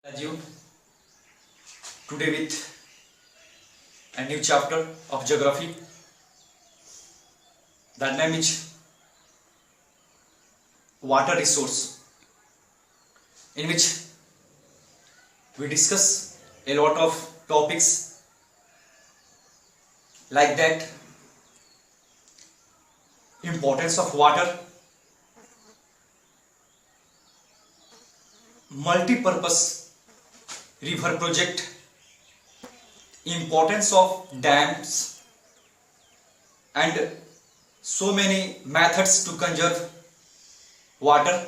As you today with a new chapter of geography. That name is water resource, in which we discuss a lot of topics like that: importance of water, multi-purpose river project, importance of dams, and so many methods to conserve water,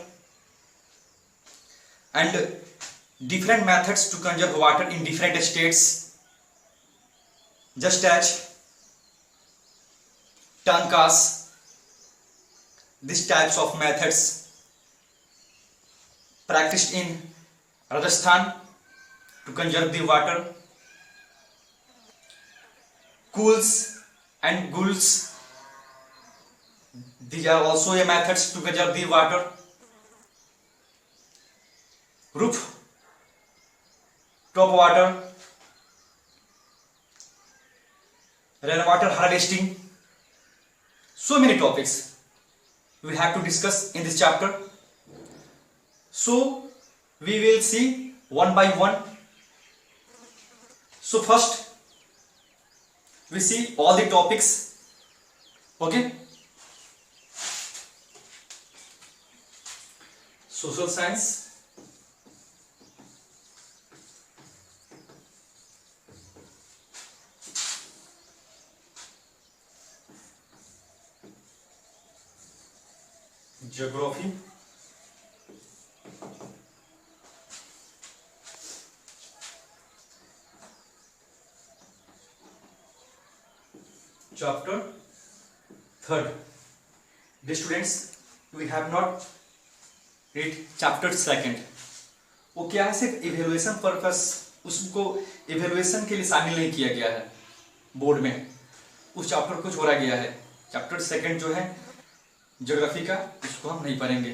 and different methods to conserve water in different states, just as tankas. These types of methods practiced in Rajasthan to conserve the water. Cools and gulls, these are also a methods to conserve the water. Roof top water, rainwater harvesting, so many topics we have to discuss in this chapter. So we will see one by one. So first we see all the topics. Okay, social science, geography, chapter third. The students, we have not read chapter second. वो क्या है, सिर्फ evaluation purpose, उसको evaluation के लिए शामिल नहीं किया गया है बोर्ड में, उस चैप्टर को छोड़ा गया है. चैप्टर सेकंड जो है ज्योग्राफी का, उसको हम नहीं पढ़ेंगे.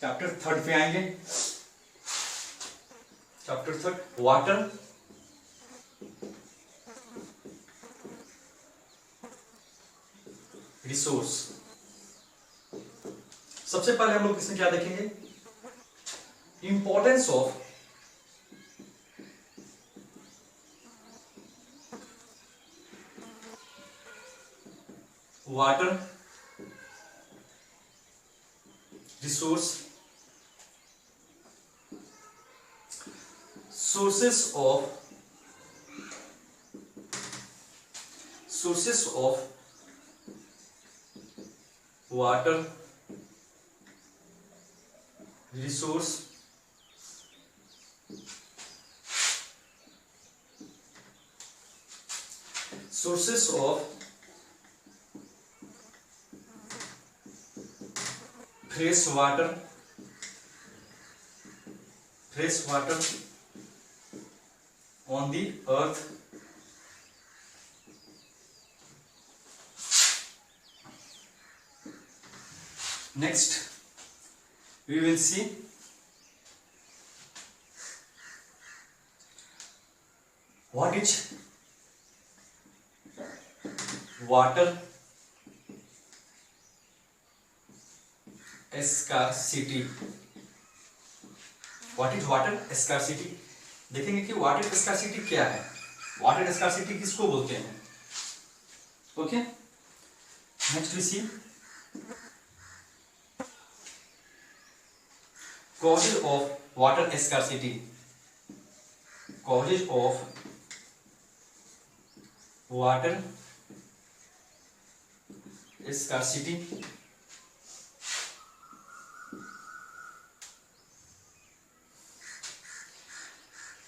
चैप्टर थर्ड पे आएंगे. Chapter third water, resource. सबसे पहले हम लोग इसमें क्या देखेंगे, importance of water resource, sources of water resource, sources of fresh water on the earth. Next we will see what is water scarcity. What is water scarcity? देखेंगे कि water scarcity क्या है, वाटर स्कार्सिटी किसको बोलते हैं. Okay, next we see causes of water scarcity. Causes of water scarcity.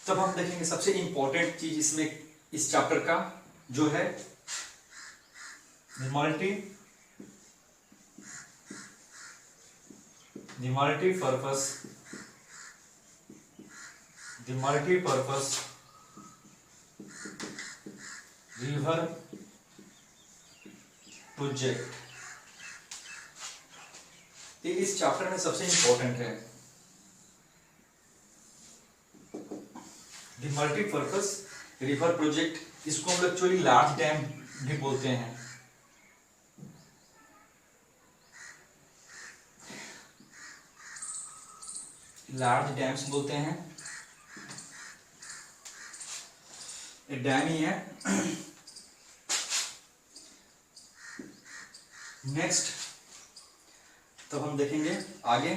तब हम देखेंगे सबसे इंपॉर्टेंट चीज इसमें, इस चैप्टर का जो है मल्टीपर्पस रिवर प्रोजेक्ट. ये इस चैप्टर में सबसे इंपॉर्टेंट है. द मल्टीपर्पज रिवर प्रोजेक्ट, इसको हम लोग एक्चुअली लार्ज डैम भी बोलते हैं। लार्ज डैम्स बोलते हैं, डैम ही है। नेक्स्ट तो हम देखेंगे आगे।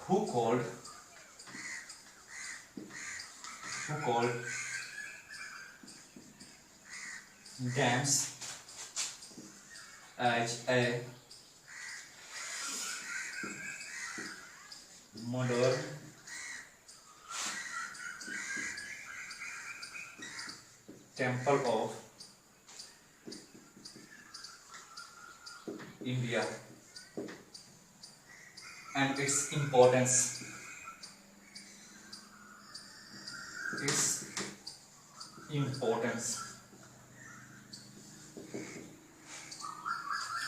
who called dams as a modern temple of India and its importance.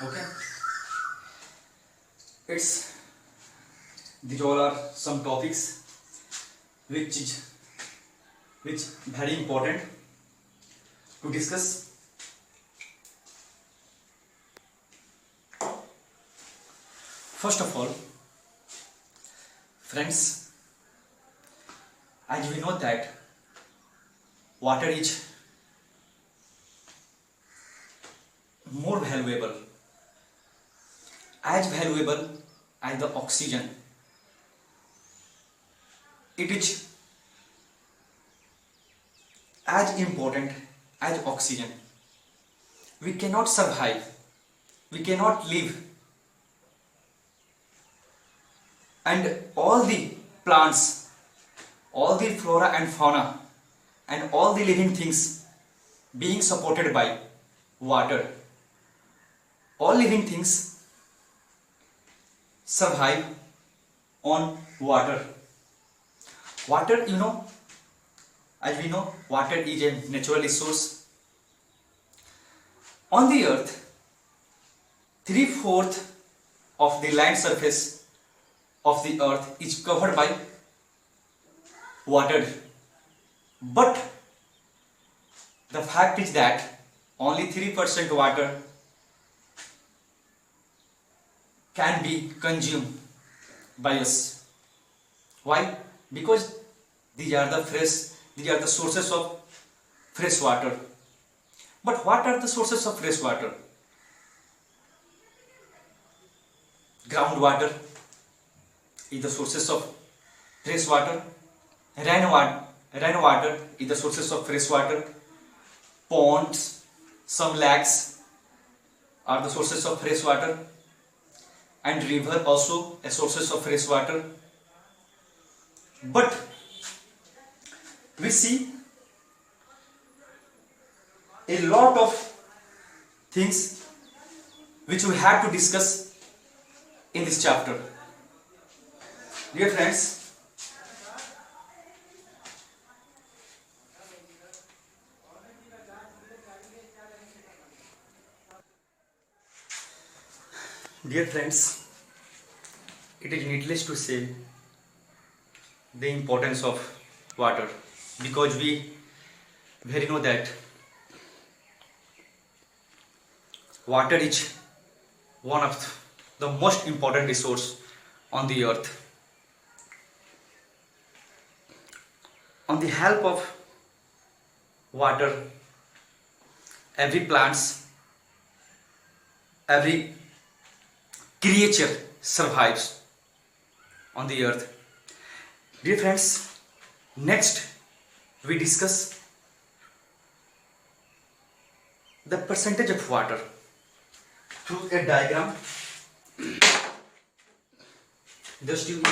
Okay, these all are some topics which very important to discuss. First of all, friends, as we know that water is more valuable as the oxygen. It is as important as oxygen. We cannot survive, we cannot live, and all the plants, all the flora and fauna, and all the living things being supported by water. All living things survive on water. Water, as we know, water is a natural resource. On the earth, 3/4 of the land surface of the earth is covered by water. But the fact is that only 3% water can be consumed by us. Why? Because these are the sources of fresh water. But what are the sources of fresh water? Groundwater is the sources of fresh water. Rainwater is the sources of fresh water. Ponds, some lakes are the sources of fresh water, and river also a sources of fresh water. But we see a lot of things which we have to discuss in this chapter. Dear friends, it is needless to say the importance of water, because we very know that water is one of the most important resource on the earth. On the help of water, every plants, every creature survives on the earth. Dear friends, next we discuss the percentage of water through a diagram. Just you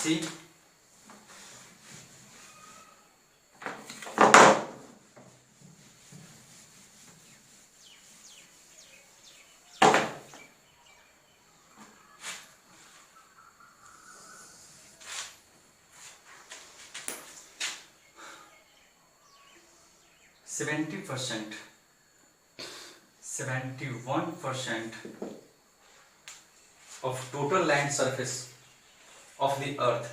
see. 70%, 71% of total land surface of the earth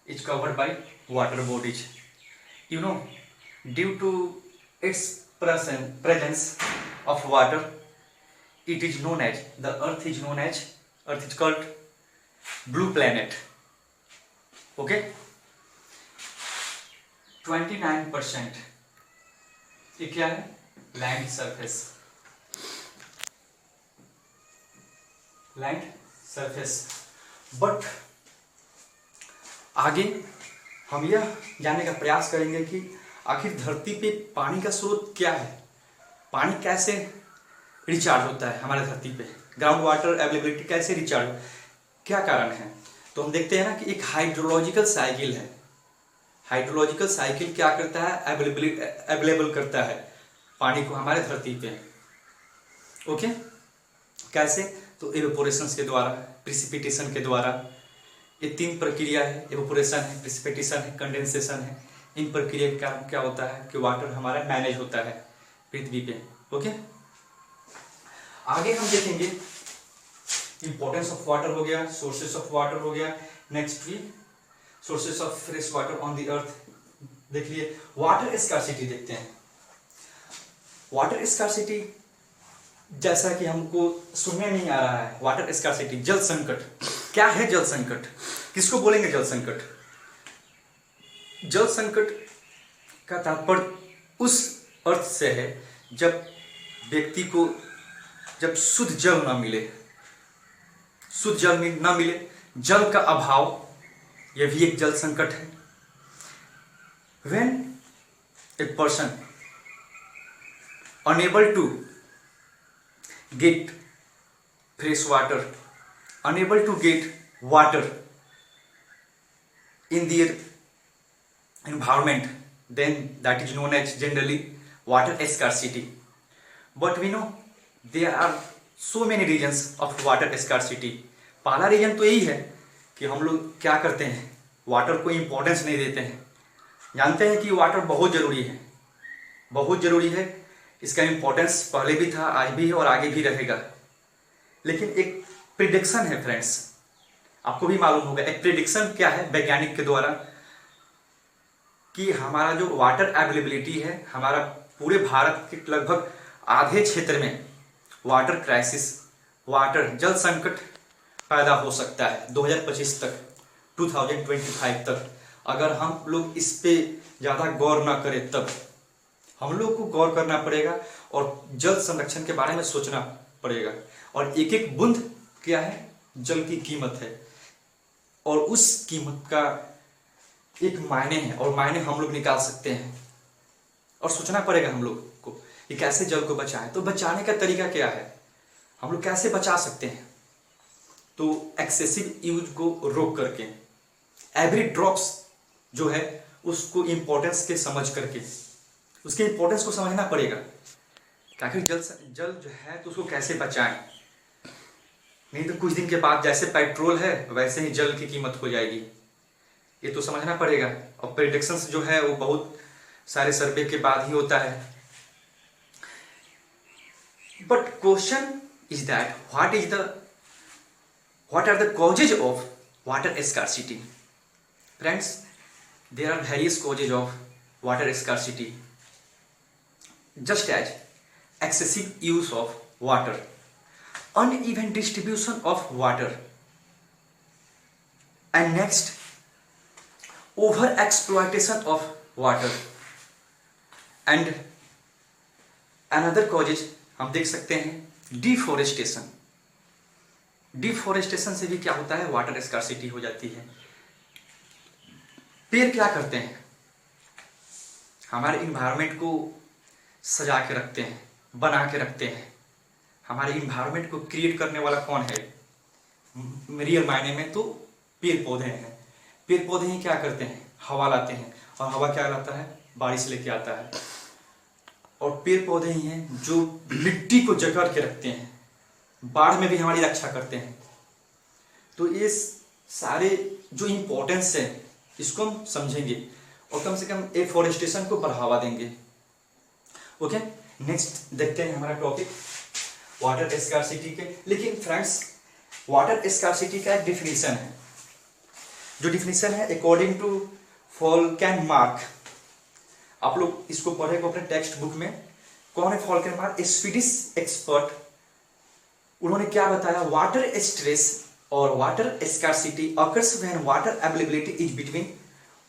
is covered by water bodies. You know, due to its presence of water, it is known as, the earth is known as, earth is called blue planet. Okay, 29% ये क्या है, land surface, land surface. But आगे हम यह जानने का प्रयास करेंगे कि आखिर धरती पे पानी का स्रोत क्या है, पानी कैसे रिचार्ज होता है हमारे धरती पे, ग्राउंड वाटर अवेलेबिलिटी कैसे रिचार्ज, क्या कारण है। तो हम देखते हैं ना कि एक हाइड्रोलॉजिकल साइकिल है। हाइड्रोलॉजिकल साइकिल क्या करता है, अवेलेबल करता है पानी को हमारे धरती पे। ओके, कैसे, तो एवेपोरेशन के द्वारा, प्रिसिपिटेशन के द्वारा। ये तीन प्रक्रिया है, एवेपोरेशन है, प्रिसिपिटेशन है, कंडेंसेशन है। इन प्रक्रिया के कारण क्या होता है कि वाटर हमारा मैनेज होता है पृथ्वी पे। ओके, आगे हम देखेंगे इंपॉर्टेंस ऑफ वाटर हो गया, सोर्सेस ऑफ वाटर हो गया, नेक्स्ट भी sources of fresh water on the earth देख लिए। वाटर स्कार्सिटी देखते हैं। वाटर स्कार्सिटी जैसा कि हमको सुनने नहीं आ रहा है, वाटर स्कार्सिटी, जल संकट। क्या है जल संकट, किसको बोलेंगे जल संकट? जल संकट का तात्पर्य उस अर्थ से है जब व्यक्ति को, जब शुद्ध जल ना मिले, शुद्ध जल ना मिले, जल का अभाव, यह भी एक जल संकट है। When a person unable to get fresh water, unable to get water in their environment, then that is known as generally water scarcity. But we know there are so many reasons of water scarcity. पहला reason तो यही है कि हम लोग क्या करते हैं, वाटर को इम्पोर्टेंस नहीं देते हैं। जानते हैं कि वाटर बहुत ज़रूरी है, बहुत ज़रूरी है, इसका इम्पोर्टेंस पहले भी था, आज भी है और आगे भी रहेगा। लेकिन एक प्रिडिक्शन है फ्रेंड्स, आपको भी मालूम होगा। एक प्रिडिक्शन क्या है वैज्ञानिक के द्वारा, कि हमारा जो वाटर अवेलेबिलिटी है, हमारा पूरे भारत के लगभग आधे क्षेत्र में वाटर क्राइसिस, वाटर जल संकट पैदा हो सकता है 2025 तक, 2025 तक। अगर हम लोग इस पे ज़्यादा गौर ना करें तब। हम लोग को गौर करना पड़ेगा और जल संरक्षण के बारे में सोचना पड़ेगा। और एक एक बूंद क्या है, जल की कीमत है, और उस कीमत का एक मायने है, और मायने हम लोग निकाल सकते हैं। और सोचना पड़ेगा हम लोग को कि कैसे जल को बचाएं। तो बचाने का तरीका क्या है, हम लोग कैसे बचा सकते हैं? तो एक्सेसिव यूज को रोक करके, एवरी ड्रॉप्स जो है उसको इम्पोर्टेंस के समझ करके, उसके इम्पोर्टेंस को समझना पड़ेगा। ताकि जल जो है तो उसको कैसे बचाएं। नहीं तो कुछ दिन के बाद जैसे पेट्रोल है वैसे ही जल की कीमत हो जाएगी, ये तो समझना पड़ेगा। और प्रेडिक्शंस जो है वो बहुत सारे सर्वे के बाद ही होता है। But question is that what are the causes of water scarcity? Friends, there are various causes of water scarcity, just as excessive use of water, uneven distribution of water, and next over exploitation of water, and another causes हम देख सकते हैं deforestation. Deforestation से भी क्या होता है, water scarcity हो जाती है। पेड़ क्या करते हैं, हमारे इन्वायरमेंट को सजा के रखते हैं, बना के रखते हैं। हमारे इन्वायरमेंट को क्रिएट करने वाला कौन है, रियल मायने में तो पेड़ पौधे हैं। पेड़ पौधे ही क्या करते हैं, हवा लाते हैं, और हवा क्या लाता है, बारिश लेके आता है। और पेड़ पौधे ही हैं जो मिट्टी को जकड़ के रखते हैं, बाढ़ में भी हमारी रक्षा करते हैं। तो ये सारे जो इम्पोर्टेंस है इसको हम समझेंगे और कम से कम एफोरेस्टेशन को बढ़ावा देंगे। ओके, नेक्स्ट देखते हैं हमारा टॉपिक वाटर स्कार्सिटी के। लेकिन फ्रेंड्स, वाटर स्कार्सिटी का एक डिफिनीशन है, जो डिफिनीशन है अकॉर्डिंग टू फॉल्केनमार्क। आप लोग इसको पढ़ेंगे अपने टेक्स्ट बुक में। कौन है फॉल्केनमार्क? ए स्वीडिश एक्सपर्ट। उन्होंने क्या बताया? वाटर स्ट्रेस और water scarcity occurs when water availability is between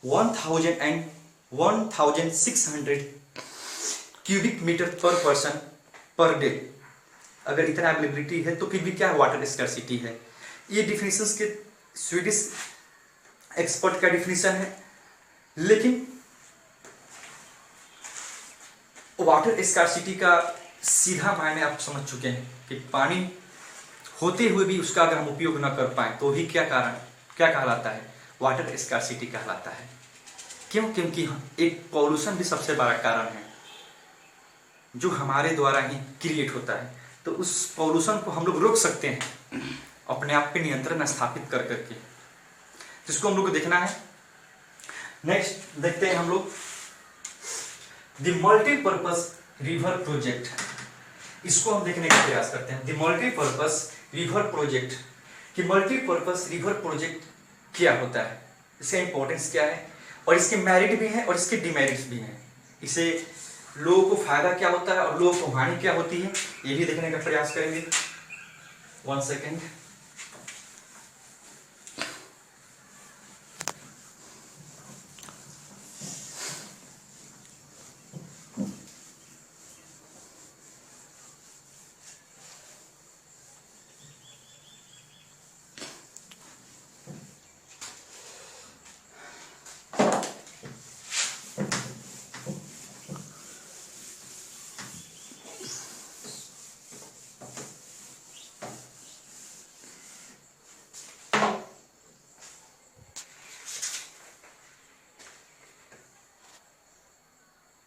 1000 and 1600 cubic metre per person per day. अगर इतना अवेलेबिलिटी है तो फिर भी क्या वाटर स्कार्सिटी है। ये डिफिनीशंस के स्वीडिश एक्सपर्ट का डिफिनीशन है। लेकिन वाटर स्कार्सिटी का सीधा मायने आप समझ चुके हैं कि पानी होते हुए भी उसका अगर हम उपयोग न कर पाए तो भी क्या कहलाता है? वाटर स्कार्सिटी कहलाता है। क्यों? क्योंकि एक पॉल्यूशन भी सबसे बड़ा कारण है जो हमारे द्वारा ही क्रिएट होता है। तो उस पॉल्यूशन को हम लोग रोक सकते हैं अपने आप पे नियंत्रण स्थापित कर करके, जिसको हम लोग को देखना है। नेक्स्ट देखते हैं हम लोग द मल्टीपर्पज रिवर प्रोजेक्ट। इसको हम देखने का प्रयास करते हैं। द मल्टीपर्पज रिवर प्रोजेक्ट कि मल्टीपर्पज रिवर प्रोजेक्ट क्या होता है, इसका इंपॉर्टेंस क्या है, और इसके मेरिट भी हैं और इसके डिमेरिट्स भी हैं। इसे लोगों को फायदा क्या होता है और लोगों को हानि क्या होती है, ये भी देखने का प्रयास करेंगे। 1 सेकेंड।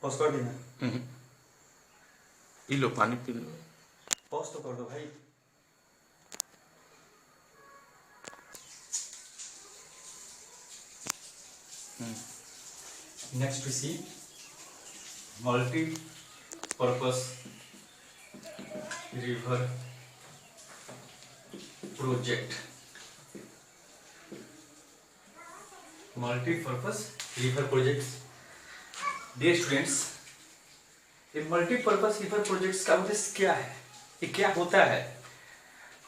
पॉज कर देना। पी लो, पानी पी लो। पॉज तो कर दो भाई। Next we see multipurpose river project. Multipurpose river project. Dear students, ये मल्टीपर्पज रिवर प्रोजेक्ट्स का उद्देश्य क्या है, ये क्या होता है?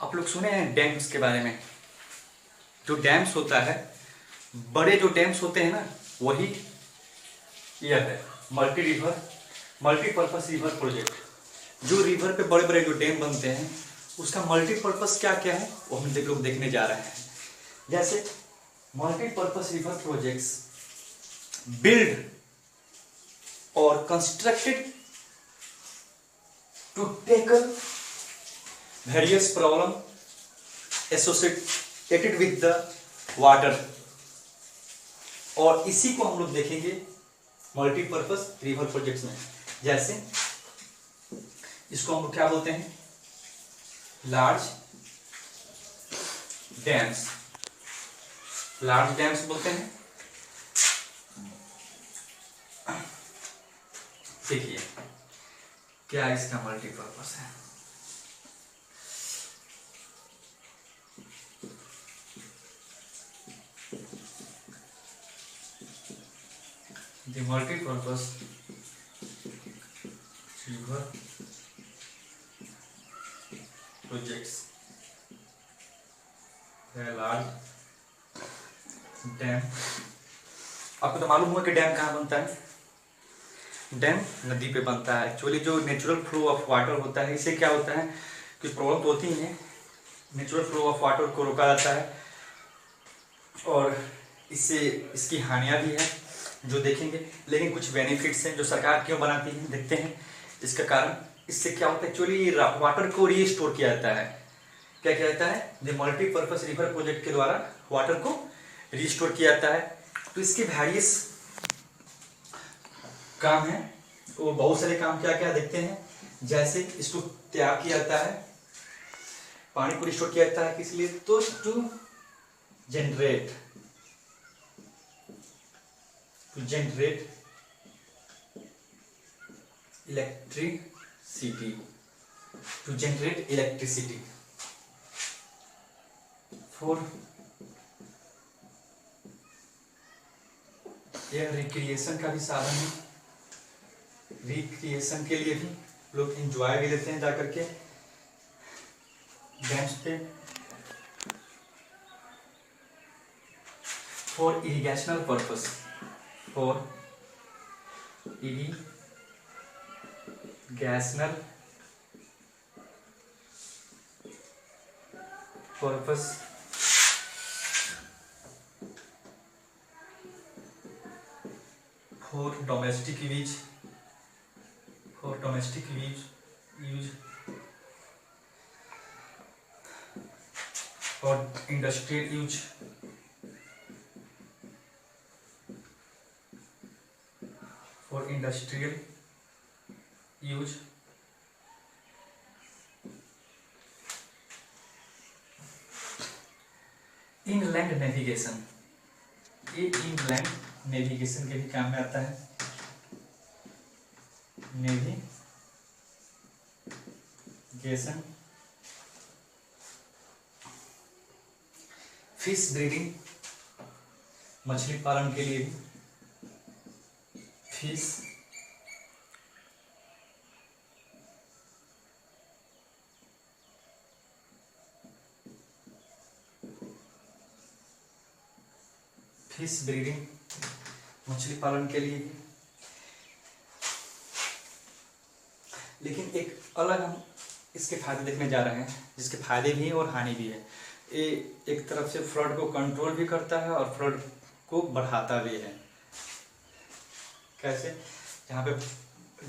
आप लोग सुने हैं डैम्स के बारे में। जो डैम्स होता है, बड़े जो डैम्स होते हैं ना, वही यह है मल्टीपर्पज रिवर प्रोजेक्ट। जो रिवर पे बड़े बड़े जो डैम बनते हैं उसका मल्टीपर्पज क्या क्या है वो हम लोग देखने जा रहे हैं। जैसे multipurpose river projects build or constructed to tackle various problems associated with the water। और इसी को हम लोग देखेंगे मल्टीपर्पज रिवर प्रोजेक्ट्स में। जैसे इसको हम लोग क्या बोलते हैं? Large dams. लार्ज डैम्स बोलते हैं। देखिए क्या इसका मल्टीपर्पज है। The multipurpose river projects large dam. आपको तो मालूम हुआ कि डैम कहाँ बनता है? डैम नदी पे बनता है। एक्चुअली जो नेचुरल फ्लो ऑफ वाटर होता है, इससे क्या होता है, कुछ प्रॉब्लम तो होती ही है। नेचुरल फ्लो ऑफ वाटर को रोका जाता है और इससे इसकी हानियां भी हैं जो देखेंगे। लेकिन कुछ बेनिफिट्स हैं जो सरकार क्यों बनाती है, देखते हैं इसका कारण। इससे क्या होता है, एक्चुअली वाटर को रीस्टोर किया जाता है। क्या किया जाता है? द मल्टीपर्पज रिवर प्रोजेक्ट के द्वारा वाटर को रीस्टोर किया जाता है। तो इसके वेरियस काम है, वो बहुत सारे काम क्या क्या देखते हैं। जैसे इसको तैयार किया जाता है, पानी को रिस्टोर किया जाता है, किस लिए? तो to generate electricity, to generate electricity, for यह रिक्रिएशन का भी साधन है, रिक्रिएशन के लिए भी लोग इंजॉय भी लेते हैं जाकर के डैम्स पे, for irrigational purpose, for irrigational purpose, for domestic use, for domestic use, for industrial use, for industrial use, inland navigation, ये इनलैंड नेविगेशन के भी काम में आता है, नेविगेशन, फिश ब्रीडिंग, मछली पालन के लिए भी, फिश ब्रीडिंग, मछली पालन के लिए भी। लेकिन एक अलग हम इसके फायदे देखने जा रहे हैं, जिसके फायदे भी हैं और हानि भी है। ये एक तरफ से फ्लड को कंट्रोल भी करता है और फ्लड को बढ़ाता भी है। कैसे? जहाँ पे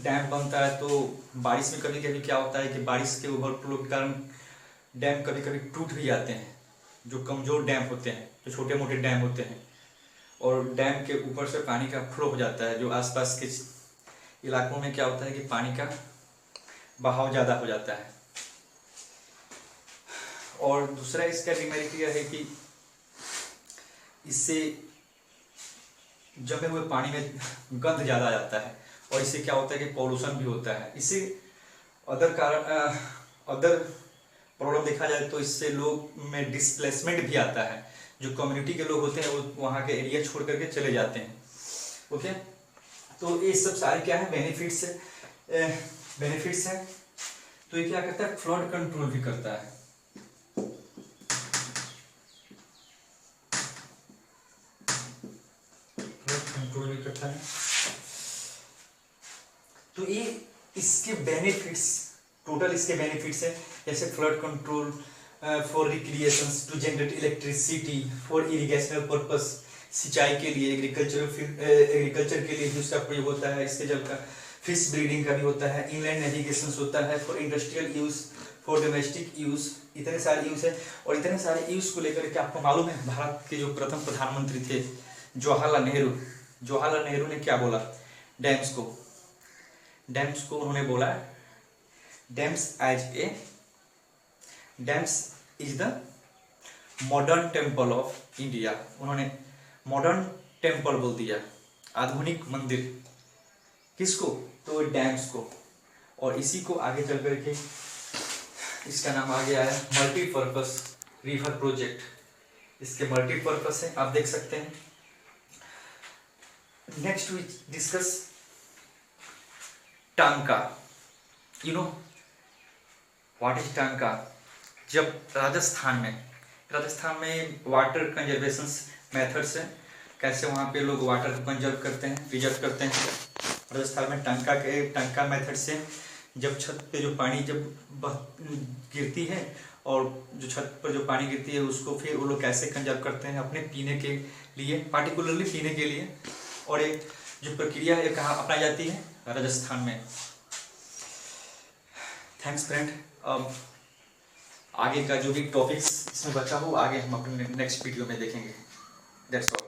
डैम बनता है तो बारिश में कभी कभी क्या होता है कि बारिश के ओवरफ्लो के कारण डैम कभी कभी टूट भी जाते हैं, जो कमज़ोर डैम होते हैं, जो छोटे मोटे डैम होते हैं, और डैम के ऊपर से पानी का फ्लो हो जाता है, जो आसपास के इलाकों में क्या होता है कि पानी का बहाव ज़्यादा हो जाता है। और दूसरा इसका डिमेरिट यह है कि इससे जमे हुए पानी में गंध ज़्यादा आ जाता है, और इससे क्या होता है कि पॉल्यूशन भी होता है। इससे अदर प्रॉब्लम देखा जाए तो इससे लोग में डिस्प्लेसमेंट भी आता है, जो कम्युनिटी के लोग होते हैं वो वहाँ के एरिया छोड़ करके चले जाते हैं। ओके, तो ये सब सारे क्या है, बेनिफिट्स है। तो ये क्या करता है, फ्लड कंट्रोल भी करता है। कंट्रोल भी करता है। तो ये इसके बेनिफिट्स, टोटल इसके बेनिफिट्स है, जैसे flood control, for recreation, to generate electricity, for irrigational purpose, सिंचाई के लिए, एग्रीकल्चर के लिए भी उसका प्रयोग होता है इसके जल का, फिश ब्रीडिंग का भी होता है, इनलैंड नेविगेशन होता है, for industrial use, for domestic use, इतने सारे यूज है। और इतने सारे यूज को लेकर के आपको मालूम है, भारत के जो प्रथम प्रधानमंत्री थे जवाहरलाल नेहरू ने क्या बोला डैम्स को उन्होंने बोला dams is the modern temple of India. उन्होंने मॉडर्न टेम्पल बोल दिया, आधुनिक मंदिर। किसको? तो डैम्स को। और इसी को आगे चल करके इसका नाम आ गया है मल्टीपर्पस रिवर प्रोजेक्ट। इसके मल्टीपर्पस है, आप देख सकते हैं। नेक्स्ट वी डिस्कस टांका। यू नो व्हाट इज टांका? जब राजस्थान में वाटर कंजर्वेशन मेथड्स है, कैसे वहाँ पे लोग वाटर को कंजर्व करते हैं, प्रिजर्व करते हैं। राजस्थान में टांका मेथड से जब छत पे जो पानी जब गिरती है, और जो छत पर जो पानी गिरती है उसको फिर वो लोग कैसे कंजर्व करते हैं अपने पीने के लिए, पार्टिकुलरली पीने के लिए। और एक जो प्रक्रिया है कहाँ अपनाई जाती है? राजस्थान में। Thanks friend. अब आगे का जो भी टॉपिक्स इसमें बचा हो आगे हम अपने नेक्स्ट वीडियो में देखेंगे। That's all.